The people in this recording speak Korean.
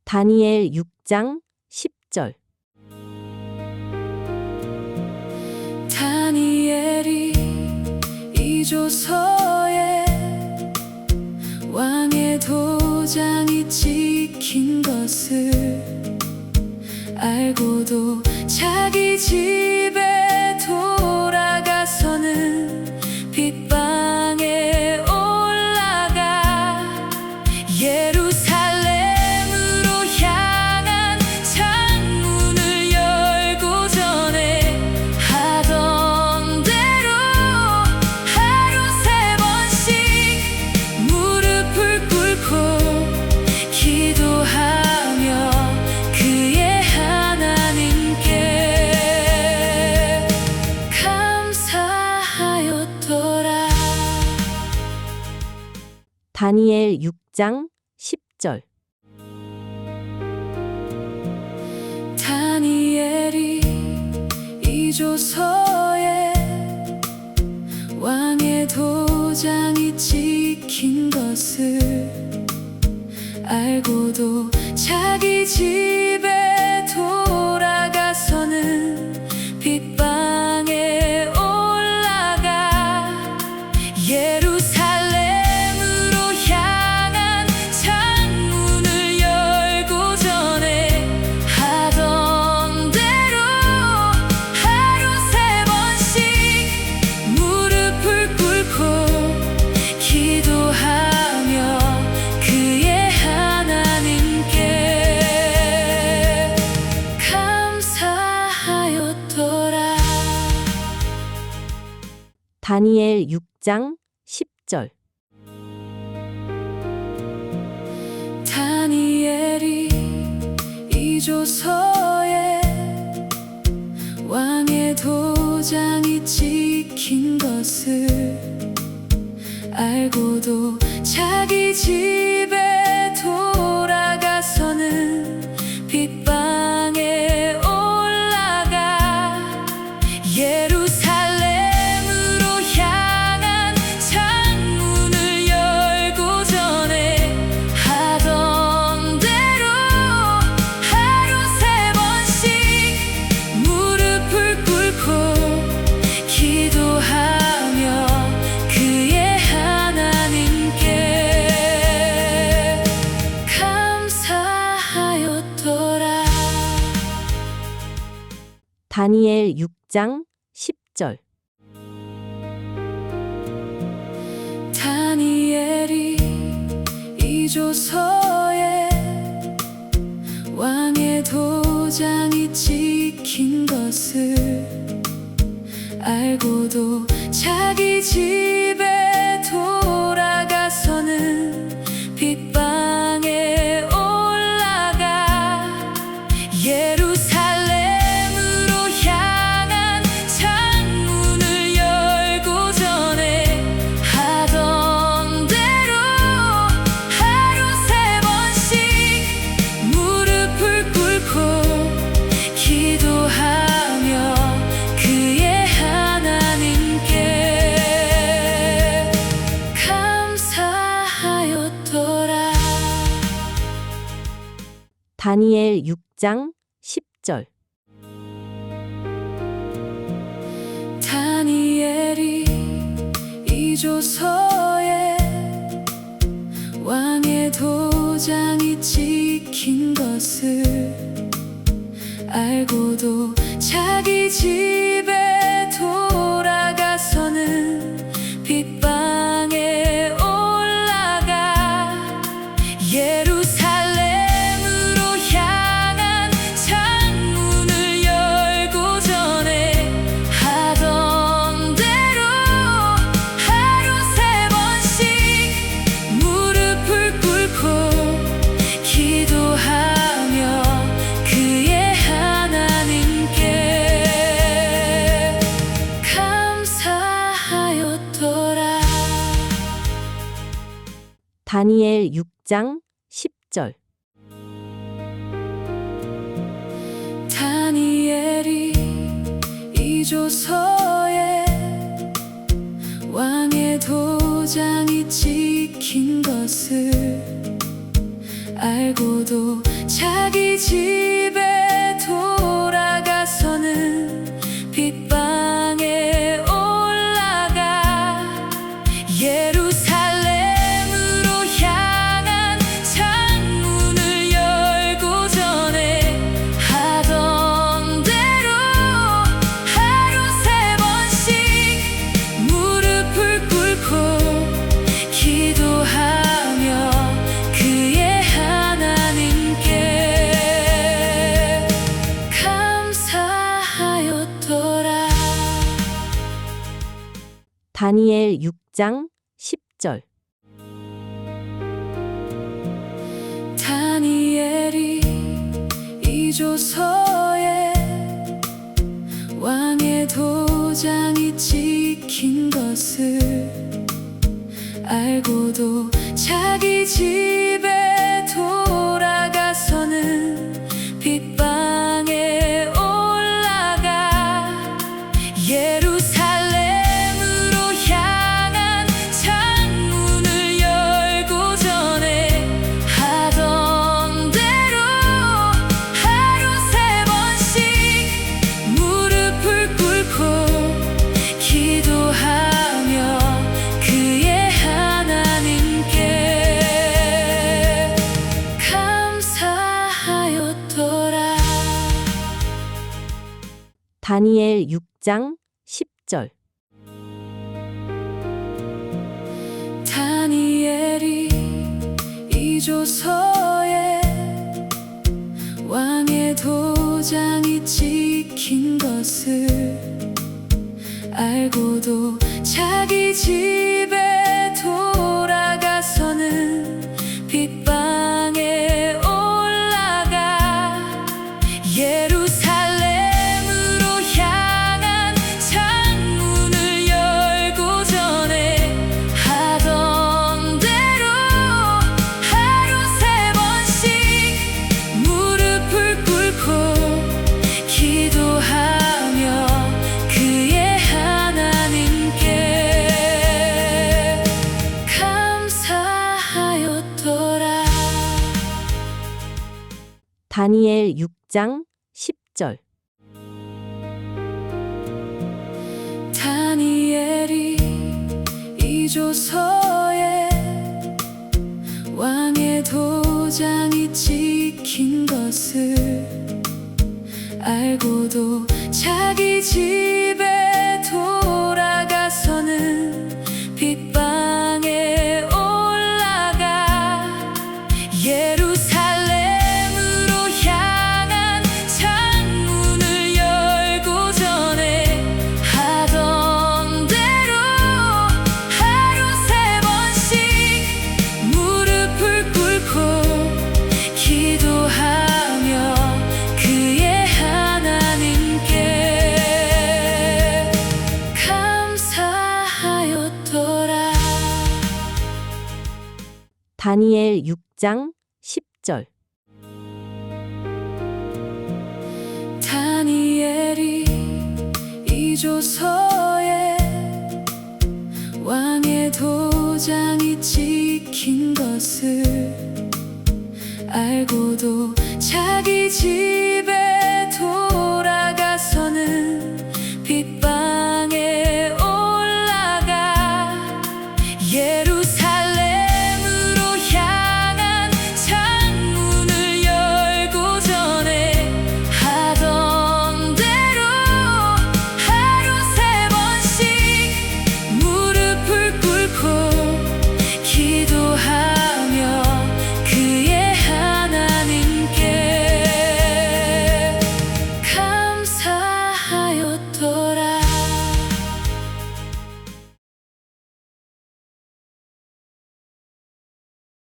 다니엘 6장 10절. 다니엘이 이 조서에 왕의 도장이 찍힌 것을 알고도 자기 집에 돌아가서는 빗방에 올라가 예루살렘으로 향한 창문을 열고 전에 하던 대로 하루 3번씩 무릎을 꿇고 기도하며 그의 하나님께 감사하였더라. 다니엘 6장 10절. 다니엘이 이 조서에 왕의 도장이 찍힌 것을 알고도 자기 집에 돌아가서는 빗방에 올라가 예루살렘으로 향한 창문을 열고 전에 하던 대로 하루 3번씩 무릎을 꿇고 기도하며 그의 하나님께 감사하였더라. 다니엘 6장 10절. 다니엘이 이 조서에 왕의 도장이 찍힌 것을 알고도 자기 집에 돌아가서는 빗방에 올라가 예루살렘으로 향한 창문을 열고 전에 하던 대로 하루 3번씩 무릎을 꿇고 기도하며 그의 하나님께 감사하였더라. 다니엘 6장 10절. 다니엘이 이 조서에 왕의 도장이 찍힌 것을 알고도 자기 집에 돌아가서는 빗방에 올라가 예루살렘으로 향한 창문을 열고 전에 하던 대로 하루 3번씩 무릎을 꿇고 기도하며 그의 하나님께 감사하였더라. 다니엘 6장 10절. 다니엘이 이 조서에 왕의 도장이 찍힌 것을 알고도 자기 집에 돌아가서는 빗방에 올라가 예루살렘으로 향한 창문을 열고 전에 하던 대로 하루 3번씩 무릎을 꿇고 기도하며 그의 하나님께 감사하였더라. 다니엘 6장 10절. 다니엘이 이 조서에 왕의 도장이 찍힌 것을 알고도 집에 돌아가서는 빗방에 올라가 예루살렘으로 향한 창문을 열고 전에 하던 대로 하루 3번씩 무릎을 꿇고 기도하며 그의 하나님께 감사하였더라. 다니엘 6장 10절. 다니엘이 이 조서에 왕의 도장이 찍힌 것을 알고도 자기 집에 돌아가서는 빗방에 올라가 예루살렘으로 향한 창문을 열고 전에 하던 대로 하루 3번씩 무릎을 꿇고 기도하며 그의 하나님께 감사하였더라. 다니엘 6장 10절. 다니엘이 이 조서에 왕의 도장이 찍힌 것을 알고도 자기 집에 돌아가서는 빗방에 올라가 예루살렘으로 향한 창문을 열고 전에 하던 대로 하루 3번씩 무릎을 꿇고 기도하며 그의 하나님께 감사하였더라. 다니엘 6장 10절. 다니엘이 이 조서에 왕의 도장이 찍힌 것을 알고도 자기 집에 돌아가서는 빗방에 올라가 예루살렘으로 향한 창문을 열고 전에 하던 대로 하루 3번씩 무릎을 꿇고 기도하며 그의 하나님께 감사하였더라. 다니엘 6장 10절. 다니엘이 이 조서에 왕의 도장이 찍힌 것을 알고도 자기 집에